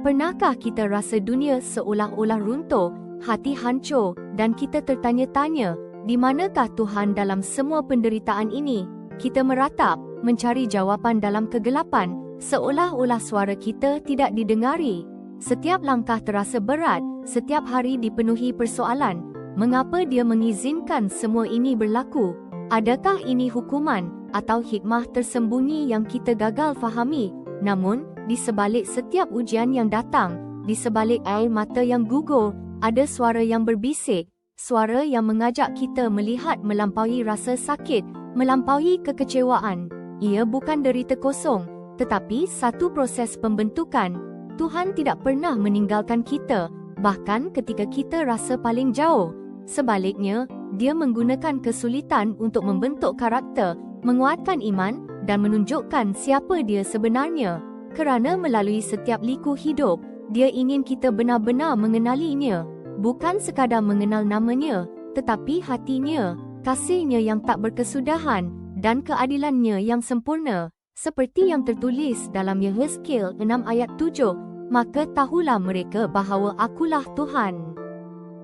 Pernahkah kita rasa dunia seolah-olah runtuh, hati hancur dan kita tertanya-tanya, di manakah Tuhan dalam semua penderitaan ini? Kita meratap, mencari jawapan dalam kegelapan, seolah-olah suara kita tidak didengari. Setiap langkah terasa berat, setiap hari dipenuhi persoalan. Mengapa Dia mengizinkan semua ini berlaku? Adakah ini hukuman atau hikmah tersembunyi yang kita gagal fahami? Namun, di sebalik setiap ujian yang datang, di sebalik air mata yang gugur, ada suara yang berbisik, suara yang mengajak kita melihat melampaui rasa sakit, melampaui kekecewaan. Ia bukan derita kosong, tetapi satu proses pembentukan. Tuhan tidak pernah meninggalkan kita, bahkan ketika kita rasa paling jauh. Sebaliknya, Dia menggunakan kesulitan untuk membentuk karakter, menguatkan iman, dan menunjukkan siapa Dia sebenarnya. Kerana melalui setiap liku hidup, Dia ingin kita benar-benar mengenalinya. Bukan sekadar mengenal namanya, tetapi hatinya, kasih-Nya yang tak berkesudahan, dan keadilan-Nya yang sempurna. Seperti yang tertulis dalam Yehezkiel 6 ayat 7, maka tahulah mereka bahawa Akulah Tuhan.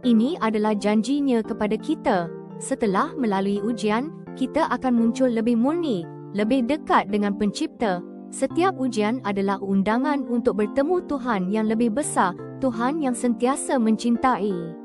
Ini adalah janji-Nya kepada kita. Setelah melalui ujian, kita akan muncul lebih murni, lebih dekat dengan Pencipta. Setiap ujian adalah undangan untuk bertemu Tuhan yang lebih besar, Tuhan yang sentiasa mencintai.